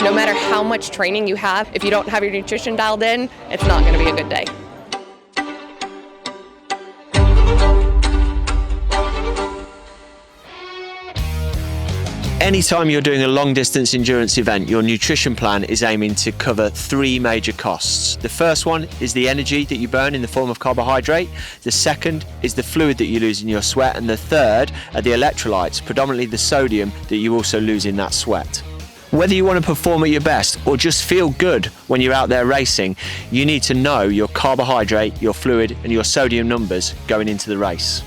No matter how much training you have, if you don't have your nutrition dialed in, it's not going to be a good day. Anytime you're doing a long distance endurance event, your nutrition plan is aiming to cover three major costs. The first one is the energy that you burn in the form of carbohydrate. The second is the fluid that you lose in your sweat. And the third are the electrolytes, predominantly the sodium that you also lose in that sweat. Whether you want to perform at your best or just feel good when you're out there racing, you need to know your carbohydrate, your fluid and your sodium numbers going into the race.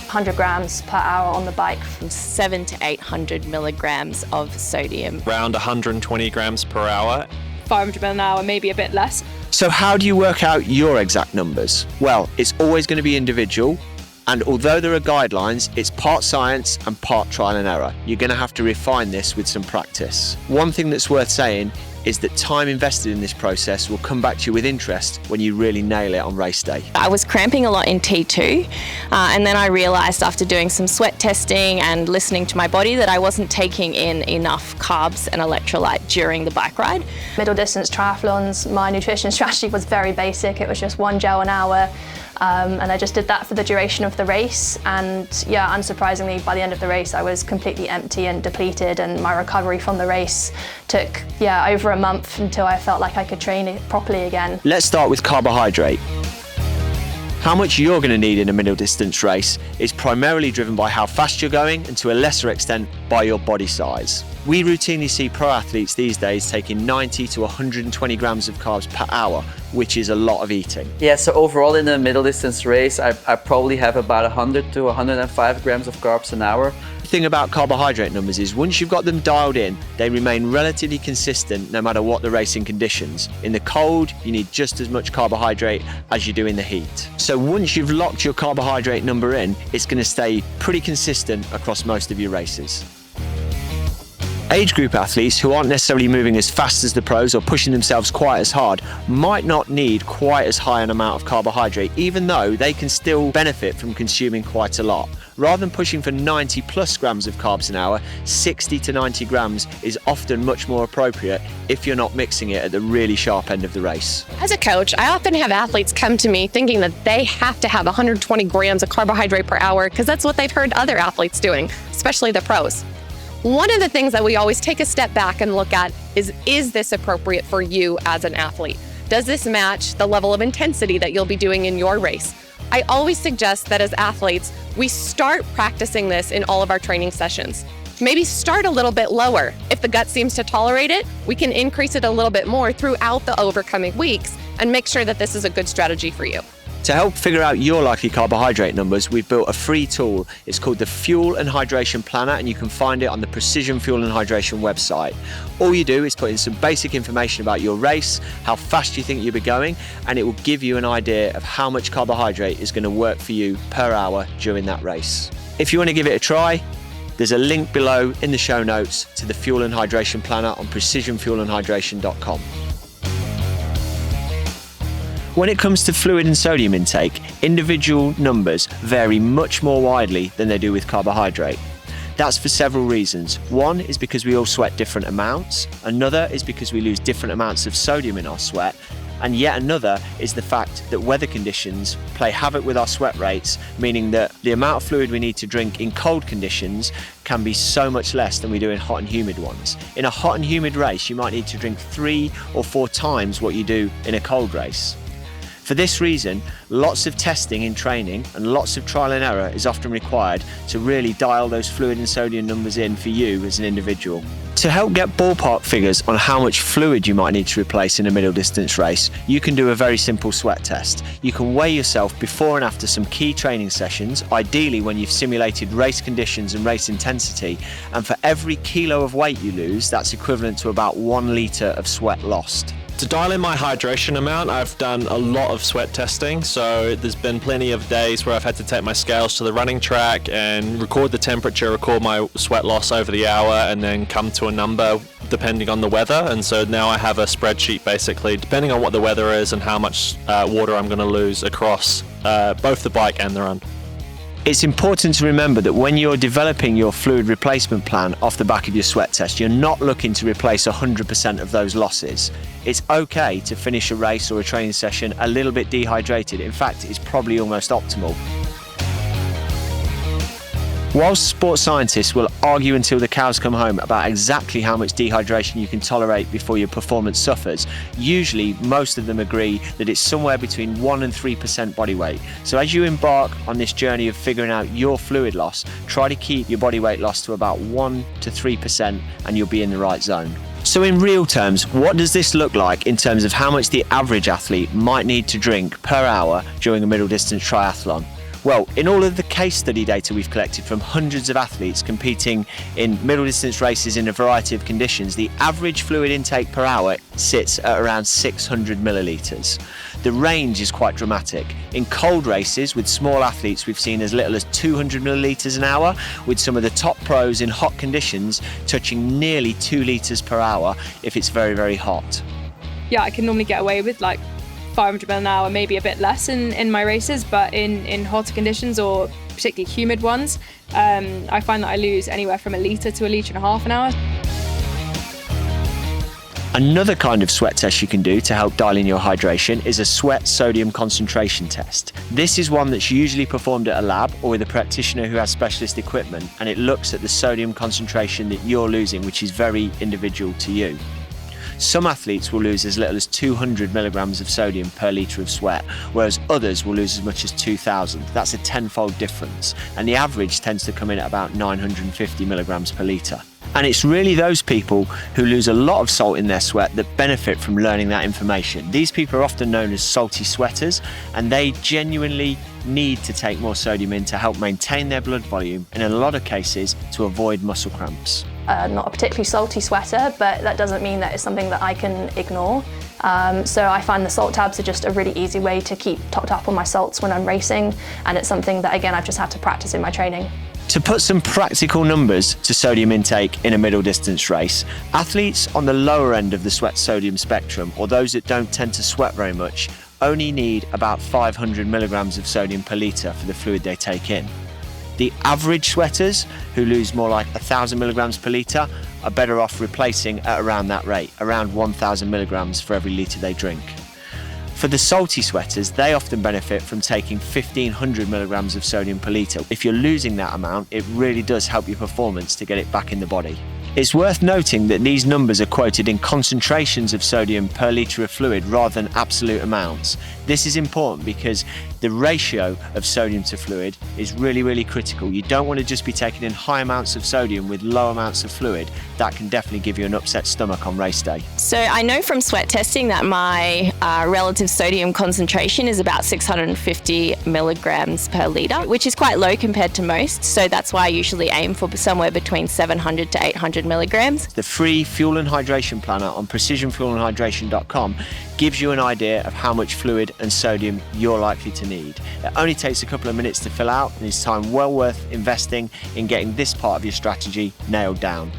100 grams per hour on the bike. 700 to 800 milligrams of sodium. Around 120 grams per hour. 500 ml an hour, maybe a bit less. So how do you work out your exact numbers? Well, it's always going to be individual. And although there are guidelines, it's part science and part trial and error. You're going to have to refine this with some practice. One thing that's worth saying is that time invested in this process will come back to you with interest when you really nail it on race day. I was cramping a lot in T2 and then I realised after doing some sweat testing and listening to my body that I wasn't taking in enough carbs and electrolyte during the bike ride. Middle distance triathlons, my nutrition strategy was very basic. It was just 1 gel an hour. And I just did that for the duration of the race, and yeah, unsurprisingly by the end of the race I was completely empty and depleted, and my recovery from the race took over a month until I felt like I could train it properly again. Let's start with carbohydrate. How much you're going to need in a middle distance race is primarily driven by how fast you're going and to a lesser extent by your body size. We routinely see pro athletes these days taking 90 to 120 grams of carbs per hour, which is a lot of eating. Yeah, so overall in a middle distance race, I probably have about 100 to 105 grams of carbs an hour. The thing about carbohydrate numbers is once you've got them dialed in, they remain relatively consistent no matter what the racing conditions. In the cold, you need just as much carbohydrate as you do in the heat. So once you've locked your carbohydrate number in, it's going to stay pretty consistent across most of your races. Age group athletes who aren't necessarily moving as fast as the pros or pushing themselves quite as hard might not need quite as high an amount of carbohydrate, even though they can still benefit from consuming quite a lot. Rather than pushing for 90 plus grams of carbs an hour, 60 to 90 grams is often much more appropriate if you're not mixing it at the really sharp end of the race. As a coach, I often have athletes come to me thinking that they have to have 120 grams of carbohydrate per hour because that's what they've heard other athletes doing, especially the pros. One of the things that we always take a step back and look at is this appropriate for you as an athlete? Does this match the level of intensity that you'll be doing in your race? I always suggest that as athletes, we start practicing this in all of our training sessions. Maybe start a little bit lower. If the gut seems to tolerate it, we can increase it a little bit more throughout the overcoming weeks and make sure that this is a good strategy for you. To help figure out your likely carbohydrate numbers, we've built a free tool. It's called the Fuel and Hydration Planner, and you can find it on the Precision Fuel and Hydration website. All you do is put in some basic information about your race, how fast you think you'll be going, and it will give you an idea of how much carbohydrate is going to work for you per hour during that race. If you want to give it a try, there's a link below in the show notes to the Fuel and Hydration Planner on precisionfuelandhydration.com. When it comes to fluid and sodium intake, individual numbers vary much more widely than they do with carbohydrate. That's for several reasons. One is because we all sweat different amounts. Another is because we lose different amounts of sodium in our sweat. And yet another is the fact that weather conditions play havoc with our sweat rates, meaning that the amount of fluid we need to drink in cold conditions can be so much less than we do in hot and humid ones. In a hot and humid race, you might need to drink 3 or 4 times what you do in a cold race. For this reason, lots of testing in training and lots of trial and error is often required to really dial those fluid and sodium numbers in for you as an individual. To help get ballpark figures on how much fluid you might need to replace in a middle distance race, you can do a very simple sweat test. You can weigh yourself before and after some key training sessions, ideally when you've simulated race conditions and race intensity, and for every kilo of weight you lose, that's equivalent to about 1 litre of sweat lost. To dial in my hydration amount, I've done a lot of sweat testing. So there's been plenty of days where I've had to take my scales to the running track and record the temperature, record my sweat loss over the hour, and then come to a number depending on the weather. And so now I have a spreadsheet basically, depending on what the weather is and how much water I'm going to lose across both the bike and the run. It's important to remember that when you're developing your fluid replacement plan off the back of your sweat test, you're not looking to replace 100% of those losses. It's okay to finish a race or a training session a little bit dehydrated. In fact, it's probably almost optimal. Whilst sports scientists will argue until the cows come home about exactly how much dehydration you can tolerate before your performance suffers, usually most of them agree that it's somewhere between 1 and 3% body weight. So as you embark on this journey of figuring out your fluid loss, try to keep your body weight loss to about 1 to 3% and you'll be in the right zone. So in real terms, what does this look like in terms of how much the average athlete might need to drink per hour during a middle distance triathlon? Well, in all of the case study data we've collected from hundreds of athletes competing in middle distance races in a variety of conditions, the average fluid intake per hour sits at around 600 millilitres. The range is quite dramatic. In cold races with small athletes, we've seen as little as 200 millilitres an hour, with some of the top pros in hot conditions touching nearly 2 litres per hour if it's very, very hot. Yeah, I can normally get away with like 500 ml an hour, maybe a bit less in my races, but in hotter conditions or particularly humid ones, I find that I lose anywhere from 1 litre to 1.5 litres an hour. Another kind of sweat test you can do to help dial in your hydration is a sweat sodium concentration test. This is one that's usually performed at a lab or with a practitioner who has specialist equipment, and it looks at the sodium concentration that you're losing, which is very individual to you. Some athletes will lose as little as 200 milligrams of sodium per litre of sweat, whereas others will lose as much as 2,000. That's a 10-fold difference, and the average tends to come in at about 950 milligrams per litre. And it's really those people who lose a lot of salt in their sweat that benefit from learning that information. These people are often known as salty sweaters, and they genuinely need to take more sodium in to help maintain their blood volume, and in a lot of cases to avoid muscle cramps. Not a particularly salty sweater, but that doesn't mean that it's something that I can ignore. So I find the salt tabs are just a really easy way to keep topped up on my salts when I'm racing, and it's something that, again, I've just had to practice in my training. To put some practical numbers to sodium intake in a middle distance race, athletes on the lower end of the sweat sodium spectrum, or those that don't tend to sweat very much, only need about 500 milligrams of sodium per litre for the fluid they take in. The average sweaters, who lose more like 1,000 milligrams per litre, are better off replacing at around that rate, around 1,000 milligrams for every litre they drink. For the salty sweaters, they often benefit from taking 1,500 milligrams of sodium per litre. If you're losing that amount, it really does help your performance to get it back in the body. It's worth noting that these numbers are quoted in concentrations of sodium per litre of fluid rather than absolute amounts. This is important because the ratio of sodium to fluid is really, really critical. You don't want to just be taking in high amounts of sodium with low amounts of fluid. That can definitely give you an upset stomach on race day. So I know from sweat testing that my relative sodium concentration is about 650 milligrams per litre, which is quite low compared to most. So that's why I usually aim for somewhere between 700 to 800 milligrams. The free fuel and hydration planner on precisionfuelandhydration.com gives you an idea of how much fluid and sodium you're likely to need. It only takes a couple of minutes to fill out, and it's time well worth investing in getting this part of your strategy nailed down.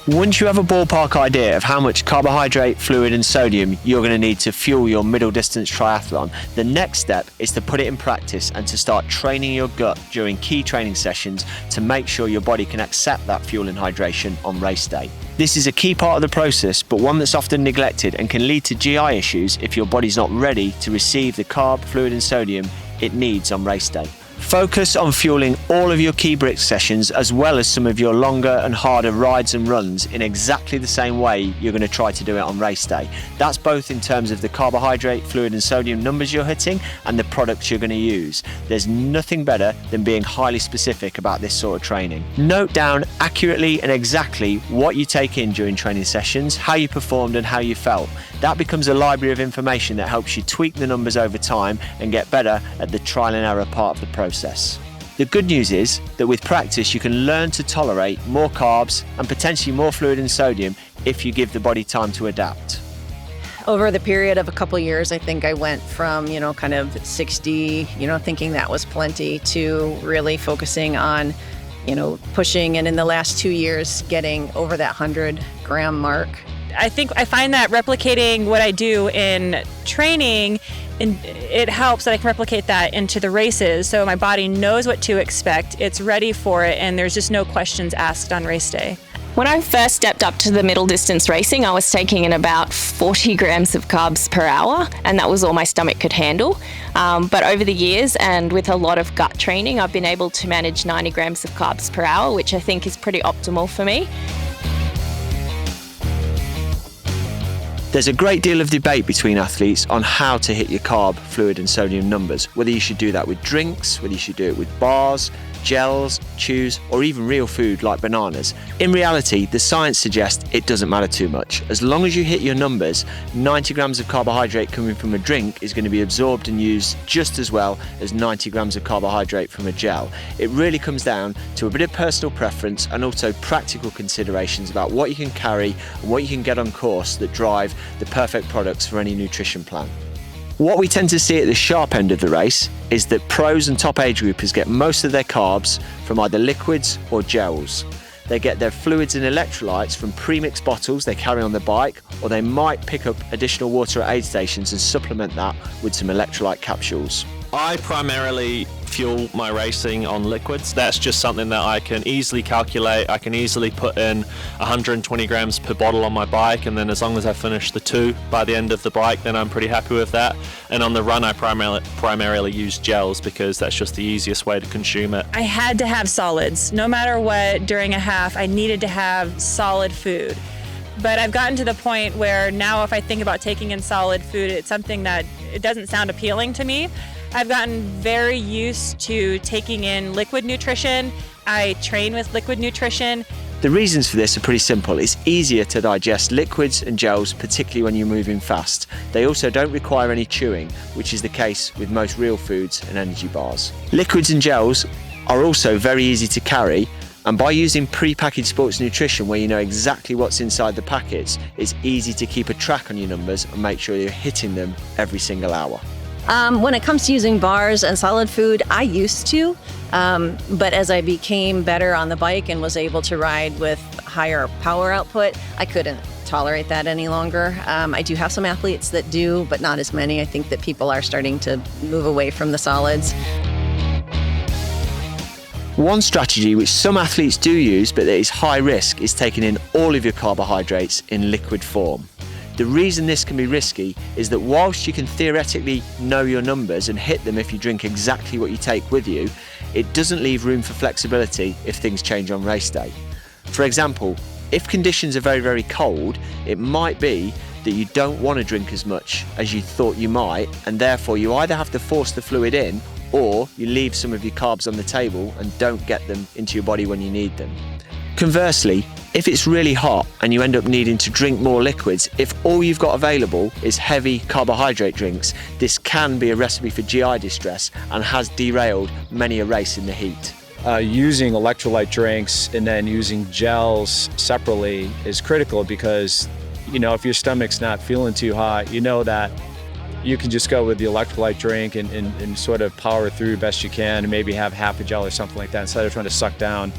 Once you have a ballpark idea of how much carbohydrate, fluid and sodium you're going to need to fuel your middle distance triathlon, the next step is to put it in practice and to start training your gut during key training sessions to make sure your body can accept that fuel and hydration on race day. This is a key part of the process, but one that's often neglected and can lead to GI issues if your body's not ready to receive the carb, fluid and sodium it needs on race day. Focus on fueling all of your key brick sessions as well as some of your longer and harder rides and runs in exactly the same way you're going to try to do it on race day. That's both in terms of the carbohydrate, fluid and sodium numbers you're hitting and the products you're going to use. There's nothing better than being highly specific about this sort of training. Note down accurately and exactly what you take in during training sessions, how you performed and how you felt. That becomes a library of information that helps you tweak the numbers over time and get better at the trial and error part of the process. The good news is that with practice you can learn to tolerate more carbs and potentially more fluid and sodium if you give the body time to adapt. Over the period of a couple of years, I think I went from, kind of 60, thinking that was plenty, to really focusing on, pushing, and in the last 2 years getting over that 100-gram mark. I think I find that replicating what I do in training it helps that I can replicate that into the races, so my body knows what to expect, it's ready for it, and there's just no questions asked on race day. When I first stepped up to the middle distance racing, I was taking in about 40 grams of carbs per hour, and that was all my stomach could handle. But over the years, and with a lot of gut training, I've been able to manage 90 grams of carbs per hour, which I think is pretty optimal for me. There's a great deal of debate between athletes on how to hit your carb, fluid and sodium numbers, whether you should do that with drinks, whether you should do it with bars, gels, chews or even real food like bananas. In reality, the science suggests it doesn't matter too much. As long as you hit your numbers, 90 grams of carbohydrate coming from a drink is going to be absorbed and used just as well as 90 grams of carbohydrate from a gel. It really comes down to a bit of personal preference and also practical considerations about what you can carry and what you can get on course that drive the perfect products for any nutrition plan. What we tend to see at the sharp end of the race is that pros and top age groupers get most of their carbs from either liquids or gels. They get their fluids and electrolytes from pre-mixed bottles they carry on the bike, or they might pick up additional water at aid stations and supplement that with some electrolyte capsules. I primarily fuel my racing on liquids. That's just something that I can easily calculate. I can easily put in 120 grams per bottle on my bike, and then as long as I finish the 2 by the end of the bike, then I'm pretty happy with that. And on the run, I primarily use gels because that's just the easiest way to consume it. I had to have solids. No matter what, during a half, I needed to have solid food. But I've gotten to the point where now if I think about taking in solid food, it's something that it doesn't sound appealing to me. I've gotten very used to taking in liquid nutrition. I train with liquid nutrition. The reasons for this are pretty simple. It's easier to digest liquids and gels, particularly when you're moving fast. They also don't require any chewing, which is the case with most real foods and energy bars. Liquids and gels are also very easy to carry, and by using pre-packaged sports nutrition where you know exactly what's inside the packets, it's easy to keep a track on your numbers and make sure you're hitting them every single hour. When it comes to using bars and solid food, I used to, but as I became better on the bike and was able to ride with higher power output, I couldn't tolerate that any longer. I do have some athletes that do, but not as many. I think that people are starting to move away from the solids. One strategy which some athletes do use but that is high risk is taking in all of your carbohydrates in liquid form. The reason this can be risky is that whilst you can theoretically know your numbers and hit them if you drink exactly what you take with you, it doesn't leave room for flexibility if things change on race day. For example, if conditions are very, very cold, it might be that you don't want to drink as much as you thought you might, and therefore you either have to force the fluid in or you leave some of your carbs on the table and don't get them into your body when you need them. Conversely, if it's really hot and you end up needing to drink more liquids, if all you've got available is heavy carbohydrate drinks, this can be a recipe for GI distress and has derailed many a race in the heat. Using electrolyte drinks and then using gels separately is critical because, you know, if your stomach's not feeling too hot, you know that you can just go with the electrolyte drink and sort of power through best you can and maybe have half a gel or something like that instead of trying to suck down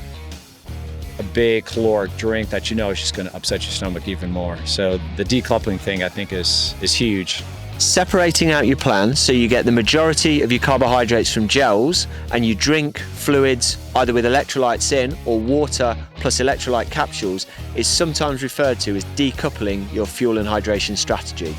a big caloric drink that you know is just going to upset your stomach even more. So the decoupling thing I think is huge. Separating out your plan so you get the majority of your carbohydrates from gels and you drink fluids either with electrolytes in or water plus electrolyte capsules is sometimes referred to as decoupling your fuel and hydration strategy.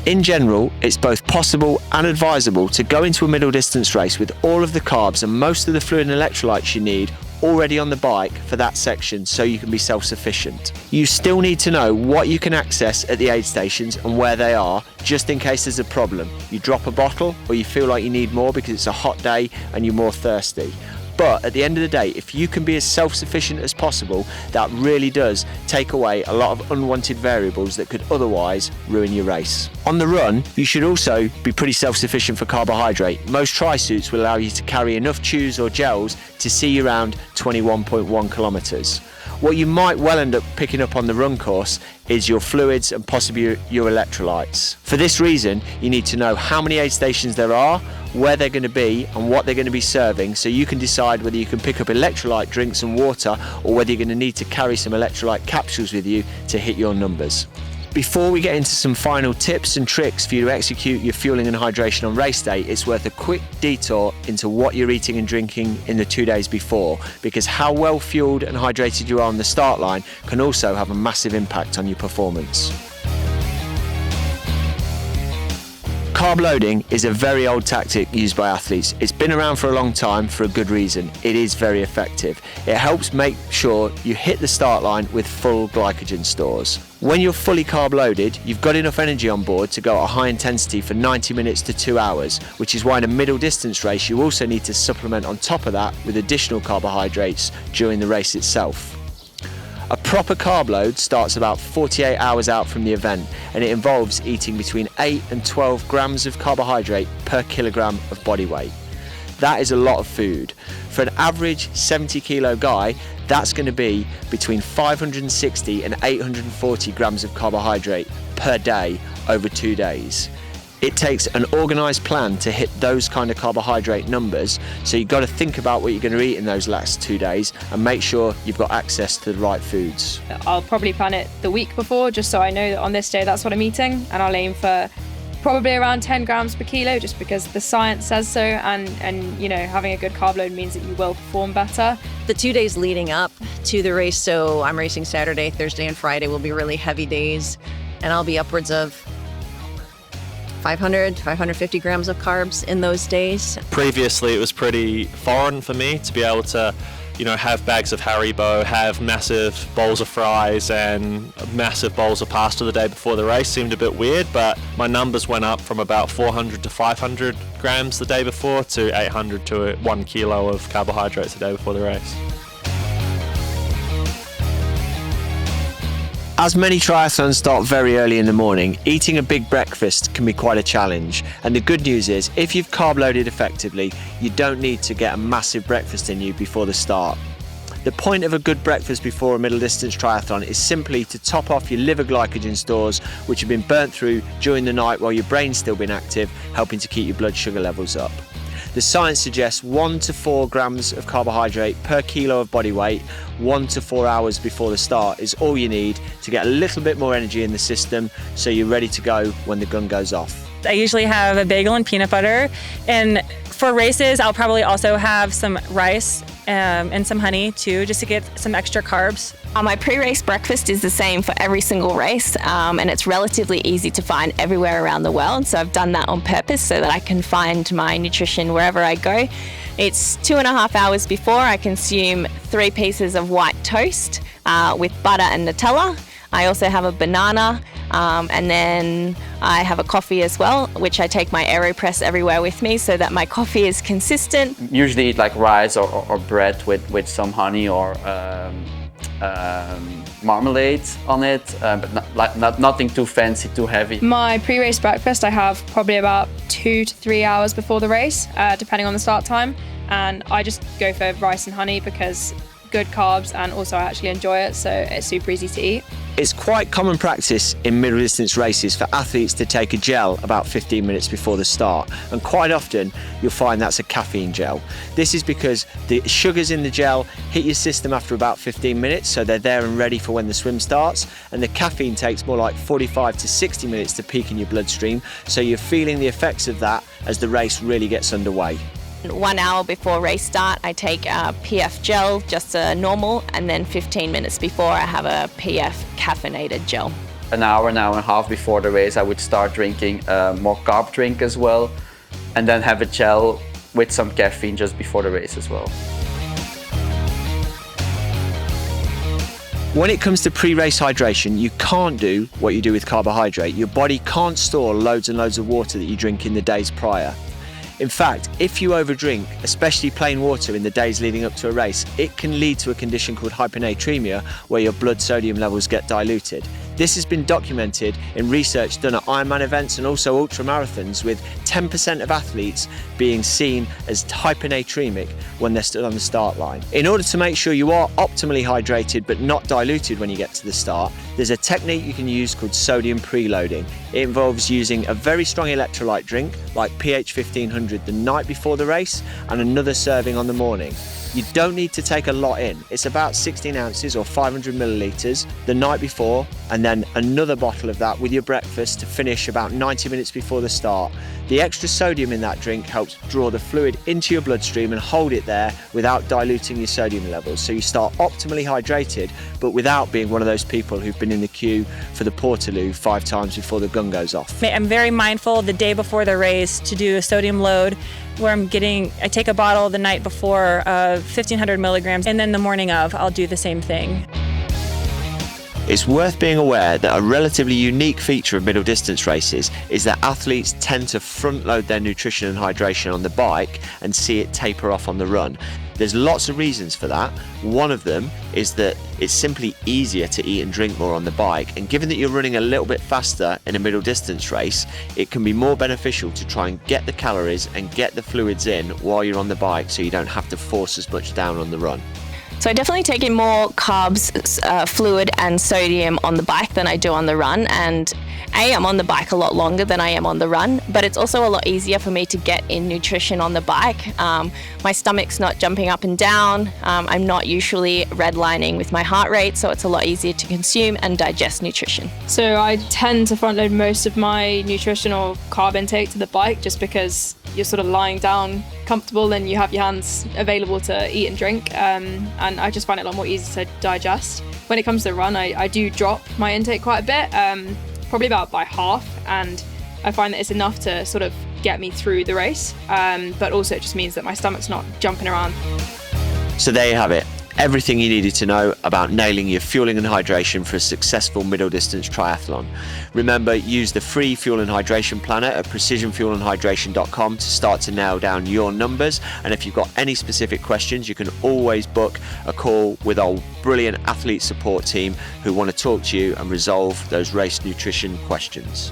In general, it's both possible and advisable to go into a middle distance race with all of the carbs and most of the fluid and electrolytes you need already on the bike for that section so you can be self-sufficient. You still need to know what you can access at the aid stations and where they are, just in case there's a problem. You drop a bottle or you feel like you need more because it's a hot day and you're more thirsty. But at the end of the day, if you can be as self-sufficient as possible, that really does take away a lot of unwanted variables that could otherwise ruin your race. On the run, you should also be pretty self-sufficient for carbohydrate. Most tri-suits will allow you to carry enough chews or gels to see you around 21.1 kilometers. What you might well end up picking up on the run course is your fluids and possibly your electrolytes. For this reason, you need to know how many aid stations there are, where they're going to be and what they're going to be serving so you can decide whether you can pick up electrolyte drinks and water or whether you're going to need to carry some electrolyte capsules with you to hit your numbers. Before we get into some final tips and tricks for you to execute your fueling and hydration on race day, it's worth a quick detour into what you're eating and drinking in the 2 days before, because how well fueled and hydrated you are on the start line can also have a massive impact on your performance. Carb loading is a very old tactic used by athletes. It's been around for a long time for a good reason. It is very effective. It helps make sure you hit the start line with full glycogen stores. When you're fully carb loaded, you've got enough energy on board to go at a high intensity for 90 minutes to 2 hours, which is why in a middle distance race you also need to supplement on top of that with additional carbohydrates during the race itself. A proper carb load starts about 48 hours out from the event, and it involves eating between 8 and 12 grams of carbohydrate per kilogram of body weight. That is a lot of food. For an average 70 kilo guy, that's going to be between 560 and 840 grams of carbohydrate per day over 2 days. It takes an organised plan to hit those kind of carbohydrate numbers, so you've got to think about what you're going to eat in those last 2 days and make sure you've got access to the right foods. I'll probably plan it the week before, just so I know that on this day that's what I'm eating, and I'll aim for probably around 10 grams per kilo, just because the science says so, and you know, having a good carb load means that you will perform better. The 2 days leading up to the race, so I'm racing Saturday, Thursday, and Friday will be really heavy days, and I'll be upwards of 500, 550 grams of carbs in those days. Previously, it was pretty foreign for me to be able to, you know, have bags of Haribo, have massive bowls of fries and massive bowls of pasta the day before the race. Seemed a bit weird, but my numbers went up from about 400 to 500 grams the day before to 800 to 1 kilo of carbohydrates the day before the race. As many triathlons start very early in the morning, eating a big breakfast can be quite a challenge. And the good news is, if you've carb loaded effectively, you don't need to get a massive breakfast in you before the start. The point of a good breakfast before a middle distance triathlon is simply to top off your liver glycogen stores, which have been burnt through during the night while your brain's still been active, helping to keep your blood sugar levels up. The science suggests 1 to 4 grams of carbohydrate per kilo of body weight 1 to 4 hours before the start is all you need to get a little bit more energy in the system, so you're ready to go when the gun goes off. I usually have a bagel and peanut butter, and for races I'll probably also have some rice and some honey too, just to get some extra carbs. My pre-race breakfast is the same for every single race, and it's relatively easy to find everywhere around the world, so I've done that on purpose so that I can find my nutrition wherever I go. It's 2.5 hours before. I consume 3 pieces of white toast with butter and Nutella. I also have a banana, and then I have a coffee as well, which I take my AeroPress everywhere with me so that my coffee is consistent. Usually eat like rice or bread with some honey or marmalade on it, but nothing too fancy, too heavy. My pre-race breakfast I have probably about 2 to 3 hours before the race, depending on the start time, and I just go for rice and honey because good carbs, and also I actually enjoy it, so it's super easy to eat. It's quite common practice in middle distance races for athletes to take a gel about 15 minutes before the start, and quite often you'll find that's a caffeine gel. This is because the sugars in the gel hit your system after about 15 minutes, so they're there and ready for when the swim starts, and the caffeine takes more like 45 to 60 minutes to peak in your bloodstream, so you're feeling the effects of that as the race really gets underway. 1 hour before race start, I take a PF gel, just a normal, and then 15 minutes before I have a PF caffeinated gel. An hour and a half before the race, I would start drinking more carb drink as well, and then have a gel with some caffeine just before the race as well. When it comes to pre-race hydration, you can't do what you do with carbohydrate. Your body can't store loads and loads of water that you drink in the days prior. In fact, if you overdrink, especially plain water in the days leading up to a race, it can lead to a condition called hyponatremia, where your blood sodium levels get diluted. This has been documented in research done at Ironman events and also ultramarathons, with 10% of athletes being seen as hyponatremic when they're stood on the start line. In order to make sure you are optimally hydrated but not diluted when you get to the start, there's a technique you can use called sodium preloading. It involves using a very strong electrolyte drink like pH 1500 the night before the race and another serving on the morning. You don't need to take a lot in. It's about 16 ounces or 500 millilitres the night before, and then another bottle of that with your breakfast to finish about 90 minutes before the start. The extra sodium in that drink helps draw the fluid into your bloodstream and hold it there without diluting your sodium levels. So you start optimally hydrated, but without being one of those people who've been in the queue for the Portaloo 5 times before the gun goes off. I'm very mindful the day before the race to do a sodium load where I take a bottle the night before of 1500 milligrams, and then the morning of, I'll do the same thing. It's worth being aware that a relatively unique feature of middle distance races is that athletes tend to front load their nutrition and hydration on the bike and see it taper off on the run. There's lots of reasons for that. One of them is that it's simply easier to eat and drink more on the bike, and given that you're running a little bit faster in a middle distance race, it can be more beneficial to try and get the calories and get the fluids in while you're on the bike so you don't have to force as much down on the run. So I definitely take in more carbs, fluid and sodium on the bike than I do on the run. And I'm on the bike a lot longer than I am on the run, but it's also a lot easier for me to get in nutrition on the bike. My stomach's not jumping up and down. I'm not usually redlining with my heart rate, so it's a lot easier to consume and digest nutrition. So I tend to front load most of my nutritional carb intake to the bike, just because you're sort of lying down comfortable and you have your hands available to eat and drink, and I just find it a lot more easy to digest. When it comes to the run, I do drop my intake quite a bit, probably about by half, and I find that it's enough to sort of get me through the race, but also it just means that my stomach's not jumping around. So there you have it. Everything you needed to know about nailing your fueling and hydration for a successful middle distance triathlon. Remember, use the free fuel and hydration planner at precisionfuelandhydration.com to start to nail down your numbers. And if you've got any specific questions, you can always book a call with our brilliant athlete support team who want to talk to you and resolve those race nutrition questions.